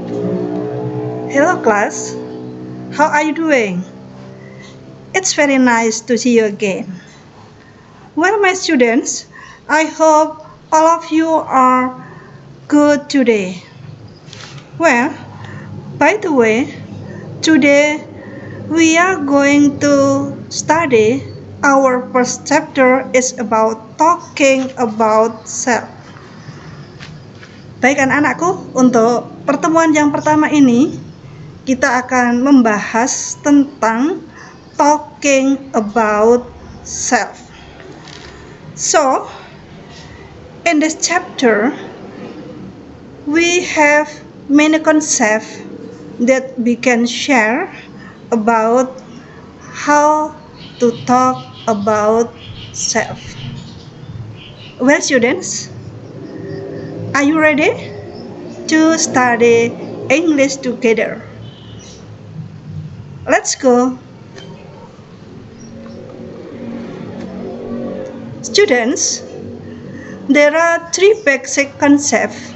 Hello class, how are you doing? It's very nice to see you again. Well, my students, I hope all of you are good today. Well, by the way, today we are going to study our first chapter is about talking about self. Baik anak-anakku, untuk pertemuan yang pertama ini kita akan membahas tentang talking about self. So, in this chapter, we have many concepts that we can share about how to talk about self. Well, students, are you ready to study English together? Let's go. Students, there are three basic concepts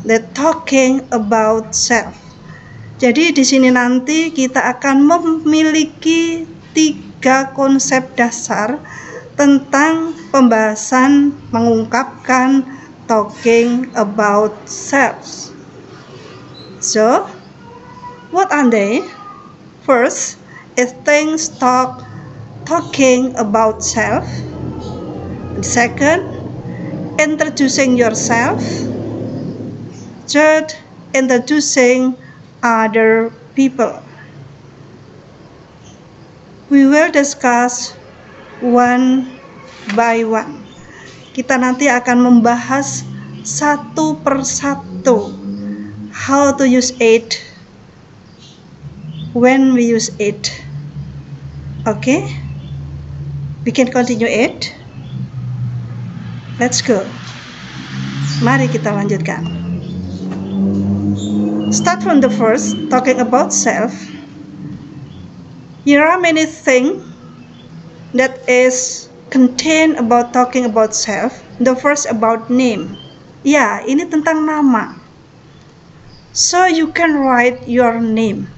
that talking about self. Jadi di sini nanti kita akan memiliki 3 konsep dasar tentang pembahasan mengungkapkan talking about self. So, what are they? First is things talking about self. Second, introducing yourself. Third, introducing other people. We will discuss one by one. Kita nanti akan membahas satu persatu how to use it, when we use it. Okay? We can continue it. Let's go. Mari kita lanjutkan. Start from the first, talking about self. Here are many things that is contained about talking about self. The first about name. Ya, ini tentang nama. So you can write your name.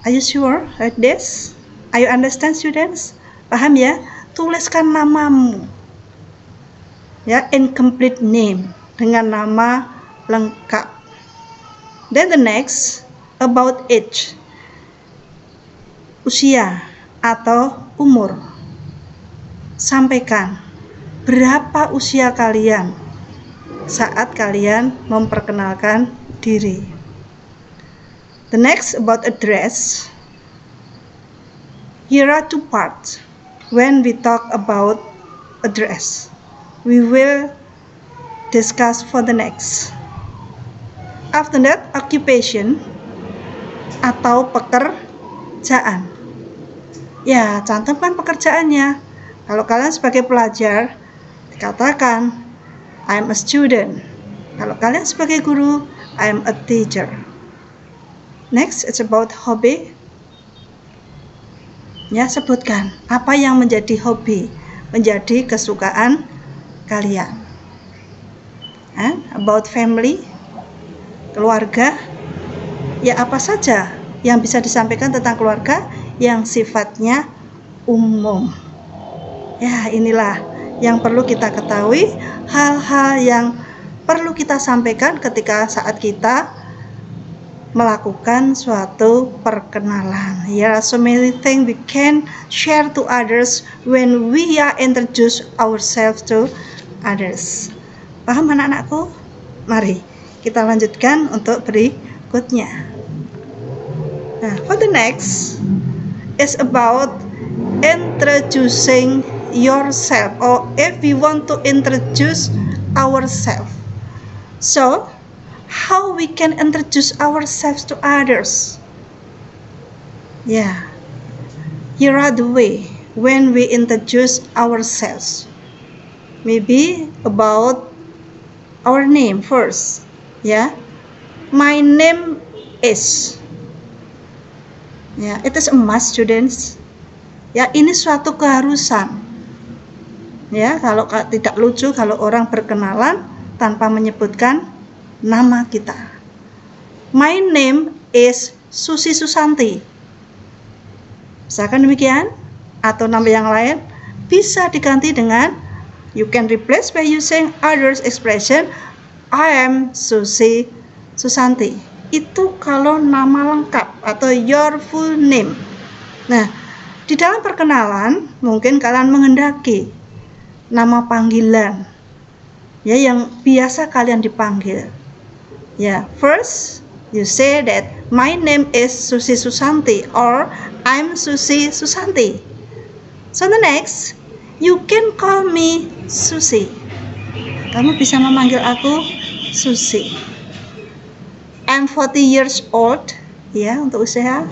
Are you sure like this? Are you understand, students? Paham ya? Tuliskan namamu. Ya, incomplete name, dengan nama lengkap. Then the next about age. Usia atau umur. Sampaikan berapa usia kalian saat kalian memperkenalkan diri. The next about address. Here are 2 parts when we talk about address. We will discuss for the next. After that, occupation atau pekerjaan. Ya, cantumkan pekerjaannya. Kalau kalian sebagai pelajar, dikatakan I'm a student. Kalau kalian sebagai guru, I'm a teacher. Next, it's about hobby. Ya, sebutkan apa yang menjadi hobi, menjadi kesukaan kalian. And about family, keluarga. Ya, apa saja yang bisa disampaikan tentang keluarga yang sifatnya umum. Ya, inilah yang perlu kita ketahui, hal-hal yang perlu kita sampaikan ketika saat kita melakukan suatu perkenalan. There are so many things we can share to others when we are introduce ourselves to others. Paham anak-anakku? Mari kita lanjutkan untuk berikutnya. Nah, for the next is about introducing yourself, or if we want to introduce ourselves. So, how we can introduce ourselves to others? Yeah, here are the way when we introduce ourselves. Maybe about our name first. Yeah, my name is. Ya, it is a must, students. Ya, ini suatu keharusan. Ya, kalau tidak lucu kalau orang berkenalan tanpa menyebutkan nama kita. My name is Susi Susanti. Misalkan demikian, atau nama yang lain bisa diganti dengan you can replace by using others expression I am Susi Susanti. Itu kalau nama lengkap atau your full name. Nah, di dalam perkenalan mungkin kalian menghendaki nama panggilan ya yang biasa kalian dipanggil. Ya, first you say that my name is Susi Susanti or I'm Susi Susanti. So the next, you can call me Susi. Kamu bisa memanggil aku Susi. I'm 40 years old, ya untuk usia.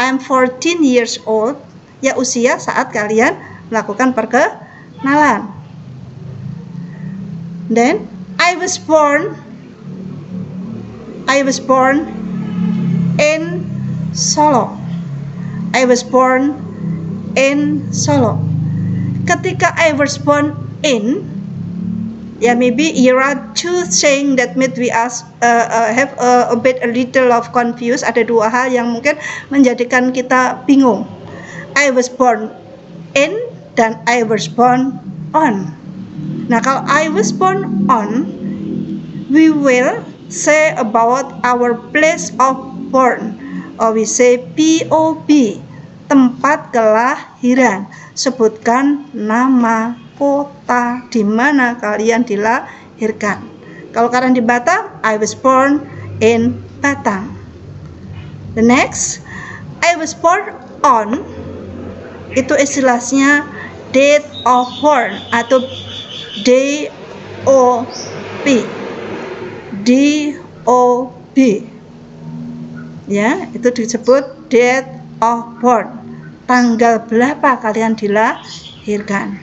I'm 14 years old, ya usia saat kalian melakukan perkenalan. Then I was born in Solo. I was born in Solo. Ketika I was born in, ya maybe here are two saying that made we have a little of confused. Ada dua hal yang mungkin menjadikan kita bingung. I was born in dan I was born on. Nah, kalau I was born on, we will say about our place of born, or we say POB, tempat kelahiran. Sebutkan nama kota di mana kalian dilahirkan. Kalau kalian di Batam, I was born in Batam. The next, I was born on, itu istilahnya date of born atau DOB. DOB. Ya, itu disebut date of born. Tanggal berapa kalian dilahirkan?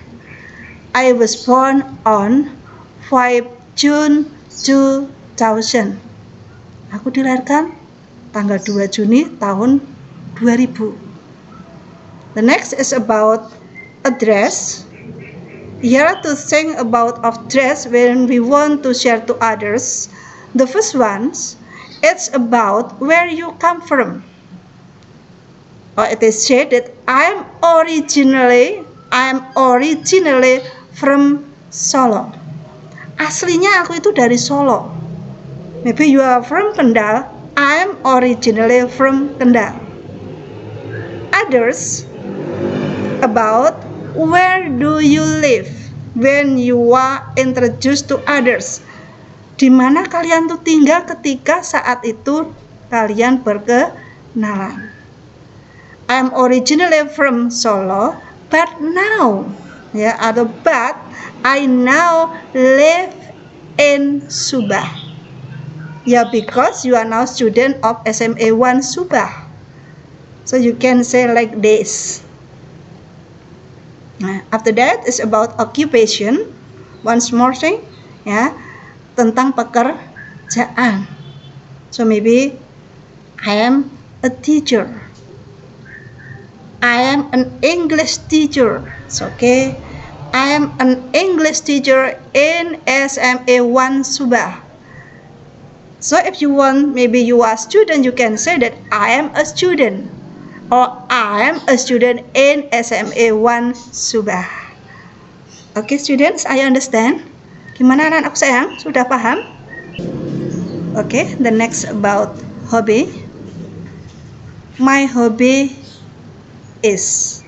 I was born on 5 June 2000. Aku dilahirkan tanggal 2 Juni tahun 2000. The next is about address. Here are to think about address when we want to share to others. The first one, it's about where you come from. Or it is said that I am originally from Solo. Aslinya aku itu dari Solo. Maybe you are from Kendal. I am originally from Kendal. Others, about where do you live when you are introduced to others. Di mana kalian tuh tinggal ketika saat itu kalian berkenalan. I'm originally from Solo, but now, ya, atau but I now live in Subah. Ya, because you are now student of SMA 1 Subah. So you can say like this. Nah, after that is about occupation. Once more thing, ya, tentang pekerjaan. So maybe I am a teacher. I am an English teacher. So, okay. I am an English teacher in SMA 1 Subah. So if you want, maybe you are a student, you can say that I am a student. Or I am a student in SMA 1 Subah. Okay students, I understand. Gimana anak-anakku sayang? Sudah paham? Okay, the next about hobby. My hobby is,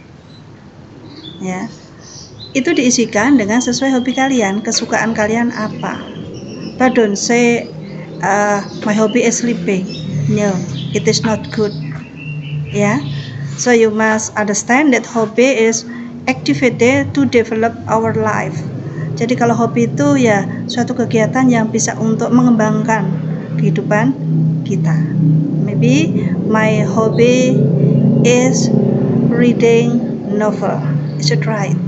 ya, itu diisikan dengan sesuai hobi kalian, kesukaan kalian apa. But don't say my hobby is sleeping. No, it is not good. Ya, so you must understand that hobby is activity to develop our life. Jadi kalau hobi itu ya suatu kegiatan yang bisa untuk mengembangkan kehidupan kita. Maybe my hobby is reading novel. Is it right?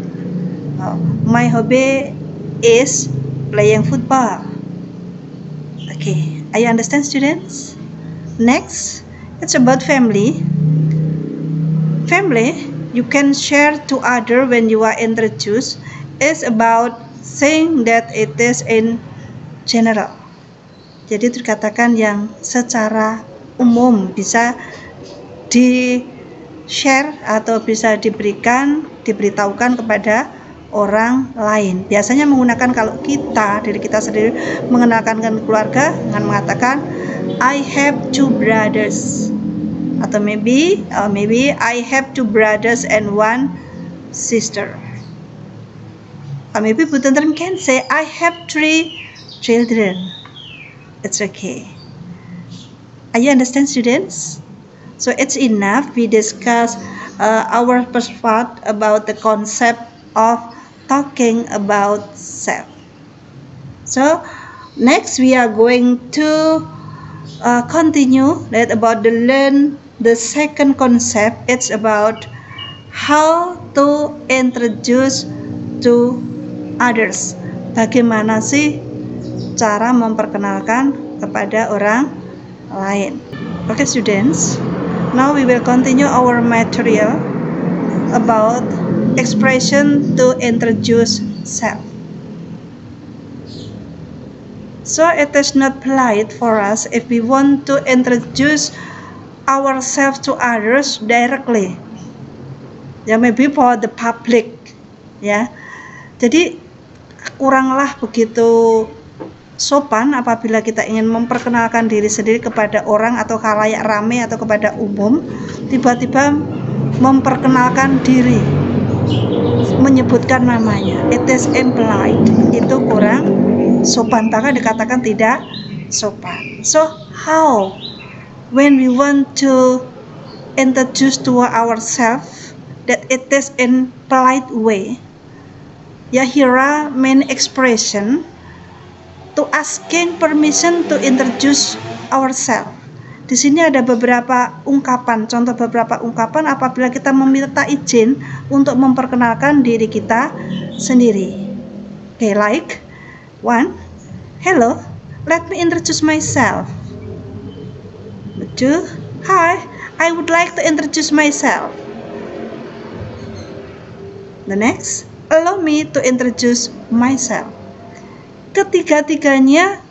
My hobby is playing football. Okay, I understand students. Next, it's about family. Family, you can share to other when you are introduced. Is about saying that it is in general. Jadi itu dikatakan yang secara umum, bisa di-share atau bisa diberitahukan kepada orang lain. Biasanya menggunakan, kalau kita, diri kita sendiri mengenalkan ke keluarga dengan mengatakan I have 2 brothers, atau maybe I have 2 brothers and 1 sister. Or maybe Butentrem can say I have 3 children. It's okay. Are you understand, students? So it's enough. We discuss our first part about the concept of talking about self. So next we are going to continue that about learn the second concept. It's about how to introduce to others. Bagaimana sih cara memperkenalkan kepada orang lain. Okay, students. Now we will continue our material about expression to introduce self. So it is not polite for us if we want to introduce ourselves to others directly. Maybe for the public. Jadi kuranglah begitu sopan apabila kita ingin memperkenalkan diri sendiri kepada orang atau khalayak ramai atau kepada umum, tiba-tiba memperkenalkan diri, menyebutkan namanya. It is impolite. Itu kurang sopan, bahkan dikatakan tidak sopan. So how when we want to introduce to ourselves that it is in polite way? Here are main expression to asking permission to introduce ourselves. Di sini ada beberapa ungkapan, contoh beberapa ungkapan apabila kita meminta izin untuk memperkenalkan diri kita sendiri. Okay, like 1. Hello, let me introduce myself. 2. Hi, I would like to introduce myself. The next, allow me to introduce myself. Ketiga-tiganya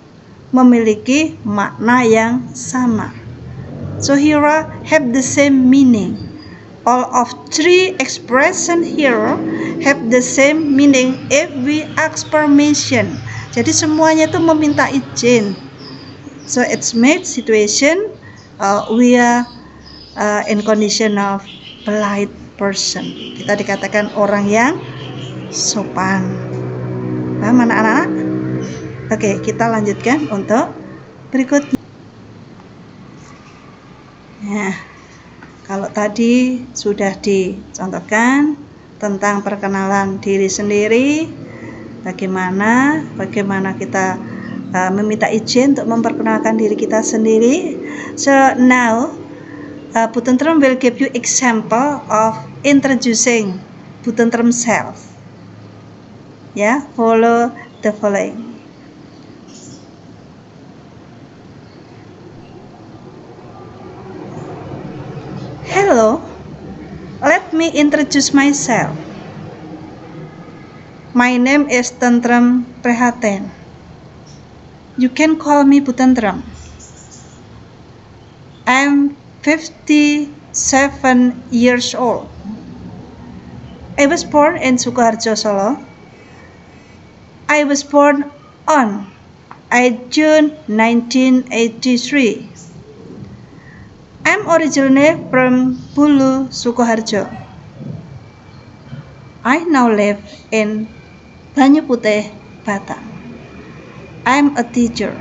memiliki makna yang sama. So here have the same meaning. All of 3 expression here have the same meaning if we ask permission. Jadi semuanya itu meminta izin. So it's made situation we are in condition of polite person. Kita dikatakan orang yang sopan. Paham anak-anak? Oke, kita lanjutkan untuk berikutnya. Kalau tadi sudah dicontohkan tentang perkenalan diri sendiri, bagaimana kita meminta izin untuk memperkenalkan diri kita sendiri. So now Butentrem will give you example of introducing Butentrem self. Follow the following. Hello, let me introduce myself. My name is Tentrem Prihatin. You can call me Butentrem. I'm 57 years old. I was born in Sukoharjo, Solo. I was born on June 1983. I'm originally from Bulu, Sukoharjo. I now live in Banyu Putih, Batam. I'm a teacher.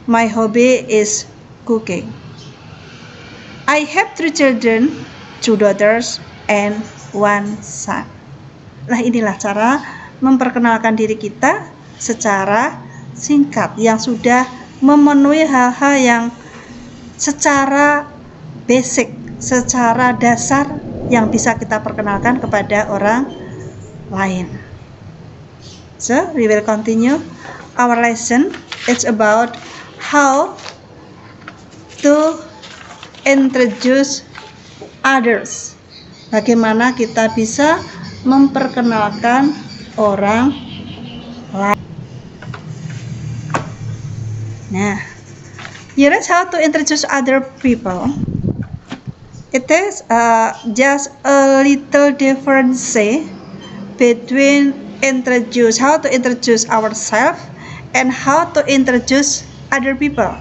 My hobby is cooking. I have 3 children, 2 daughters and 1 son. Inilah cara memperkenalkan diri kita secara singkat yang sudah memenuhi hal-hal yang secara basic, secara dasar yang bisa kita perkenalkan kepada orang lain. So we will continue our lesson. It's about how to introduce others. Bagaimana kita bisa memperkenalkan orang lain. Nah, here is how to introduce other people. It is just a little difference between how to introduce ourselves and how to introduce other people.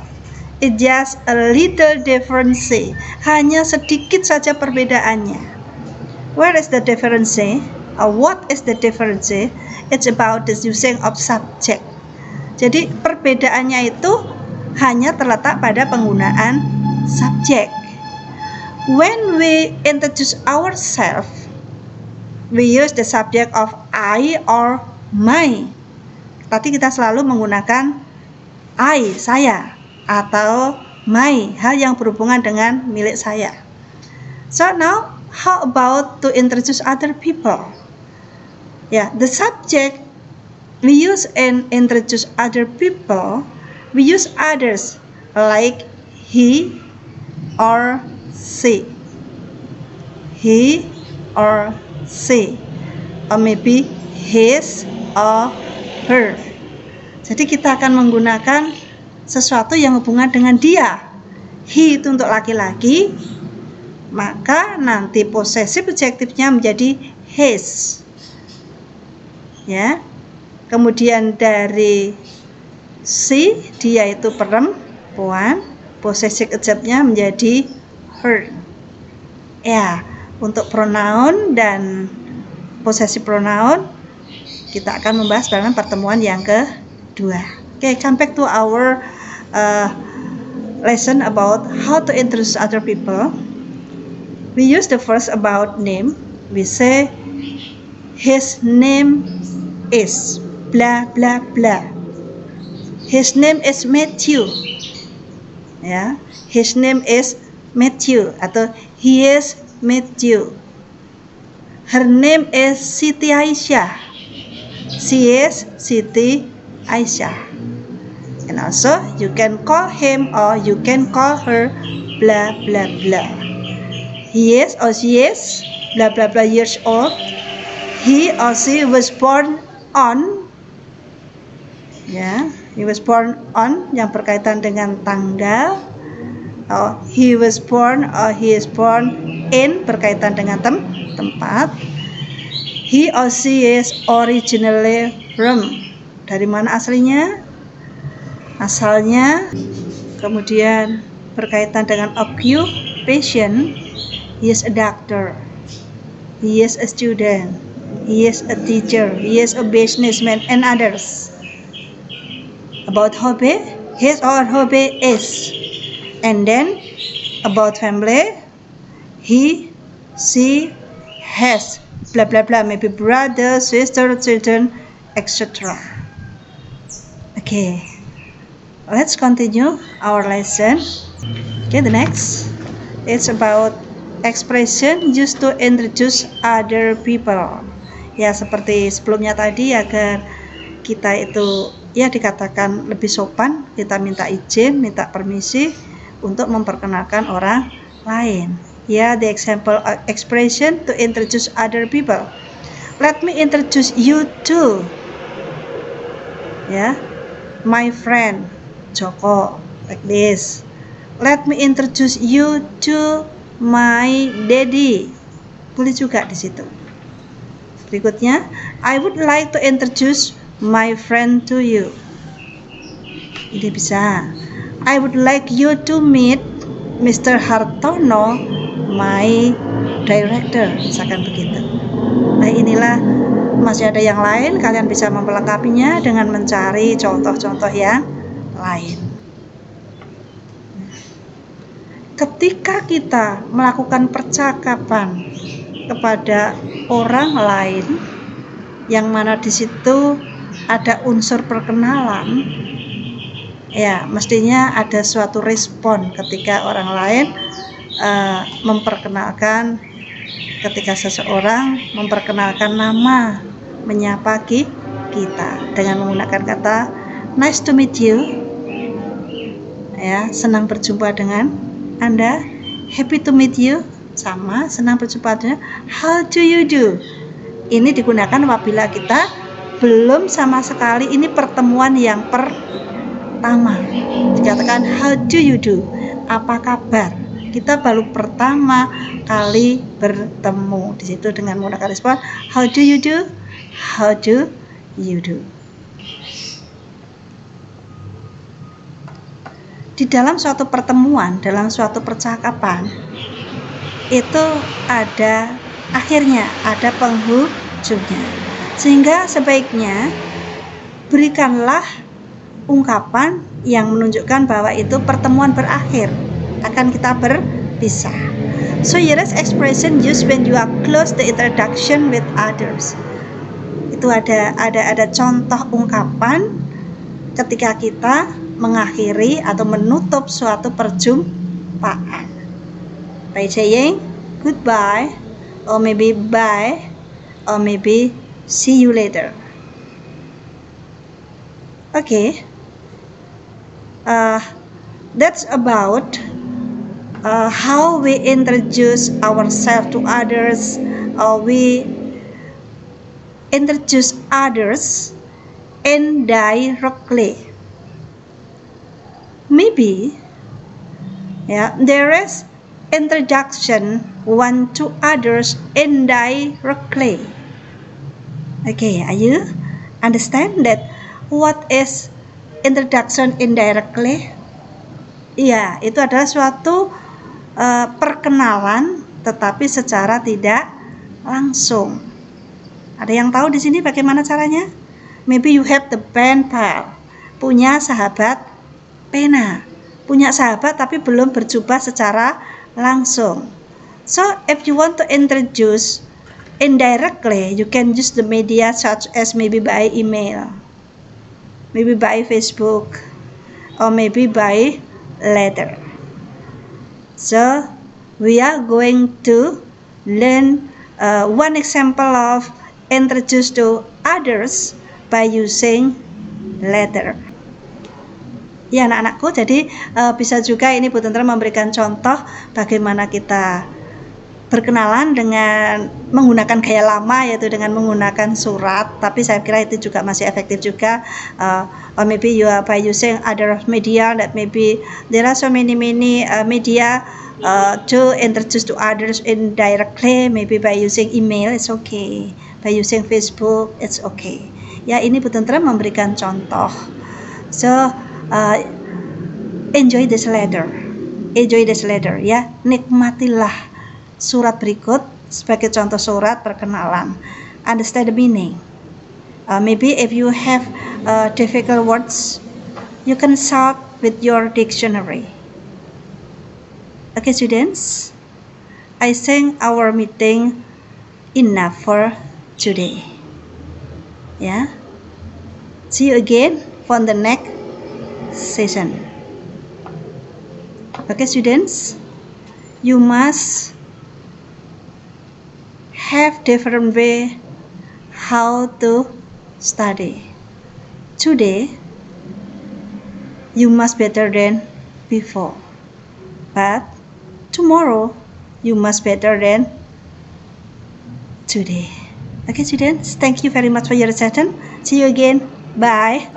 It just a little difference. Hanya sedikit saja perbedaannya. Where is the difference? What is the difference? It's about the using of subject. Jadi perbedaannya itu hanya terletak pada penggunaan subjek. When we introduce ourselves, we use the subject of I or my. Tadi kita selalu menggunakan I, saya, atau my, hal yang berhubungan dengan milik saya. So now, how about to introduce other people? The subject we use and introduce other people, we use others like he or she. He or she. Or maybe his or her. Jadi kita akan menggunakan sesuatu yang hubungan dengan dia. He itu untuk laki-laki, maka nanti posesif adjektifnya menjadi his. Kemudian dari she, dia itu perempuan, posesif adjektifnya menjadi her. Untuk pronoun dan possessive pronoun kita akan membahas dalam pertemuan yang kedua. Come back to our lesson about how to introduce other people. We use the first about name. We say his name is blah blah blah. His name is Matthew. His name is Matthew atau he is Matthew. Her name is Siti Aisyah. She is Siti Aisyah. And also you can call him or you can call her blah blah blah. He is or she is blah blah blah years old. He or she was born on. He was born on yang berkaitan dengan tanggal. He was born or he is born in berkaitan dengan tempat. He or she is originally from. Dari mana aslinya? Asalnya. Kemudian berkaitan dengan occupation. He is a doctor. He is a student. He is a teacher. He is a businessman and others. About hobby, his or her hobby is. And then about family, he, she has blah blah blah, maybe brother, sister, children, etc. Let's continue our lesson. The next, it's about expression used to introduce other people. Seperti sebelumnya tadi, agar kita itu dikatakan lebih sopan, kita minta izin, minta permisi untuk memperkenalkan orang lain. The example expression to introduce other people. Let me introduce you to my friend Joko, like this. Let me introduce you to my daddy. Boleh juga di situ. Berikutnya, I would like to introduce my friend to you. Ini bisa. I would like you to meet Mr. Hartono, my director, misalkan begitu. Inilah, masih ada yang lain, kalian bisa memperlengkapinya dengan mencari contoh-contoh yang lain. Ketika kita melakukan percakapan kepada orang lain, yang mana di situ ada unsur perkenalan, mestinya ada suatu respon ketika orang lain memperkenalkan, ketika seseorang memperkenalkan nama, menyapa kita dengan menggunakan kata nice to meet you, senang berjumpa dengan Anda. Happy to meet you, sama, senang berjumpa dengan. How do you do? Ini digunakan apabila kita belum sama sekali, ini pertemuan yang pertama. Dikatakan how do you do? Apa kabar? Kita baru pertama kali bertemu. Di situ dengan menggunakan respon how do you do? How do you do? Di dalam suatu pertemuan, dalam suatu percakapan, itu ada akhirnya, ada penghujungnya. Sehingga sebaiknya berikanlah ungkapan yang menunjukkan bahwa itu pertemuan berakhir, akan kita berpisah. So here is expression used when you are close the introduction with others. Itu ada contoh ungkapan ketika kita mengakhiri atau menutup suatu perjumpaan by saying goodbye, or maybe bye, or maybe see you later. Okay, that's about how we introduce ourselves to others, or we introduce others indirectly. Maybe there is introduction one to others indirectly. Okay, are you understand that what is introduction indirectly? Ya, itu adalah suatu perkenalan tetapi secara tidak langsung. Ada yang tahu di sini bagaimana caranya? Maybe you have the pen pal, punya sahabat pena, punya sahabat tapi belum berjumpa secara langsung. So if you want to introduce indirectly, you can use the media such as maybe by email, maybe by Facebook, or maybe by letter. So we are going to learn one example of introduce to others by using letter. Ya anak-anakku, jadi bisa juga ini Bu Tentra memberikan contoh bagaimana kita berkenalan dengan menggunakan gaya lama, yaitu dengan menggunakan surat, tapi saya kira itu juga masih efektif juga. Or maybe you are by using other media, that maybe there are so many media to introduce to others indirectly, maybe by using email, it's okay, by using Facebook, it's okay. Ya, ini Bu Tentra memberikan contoh. So enjoy this letter ya, nikmatilah surat berikut sebagai contoh surat perkenalan. Understand the meaning. Maybe if you have difficult words, you can solve with your dictionary. Okay students, I think our meeting enough for today. Yeah, see you again for the next session. Okay students, you must have different way how to study. Today you must better than before, but tomorrow you must better than today. Okay students, thank you very much for your attention. See you again. Bye.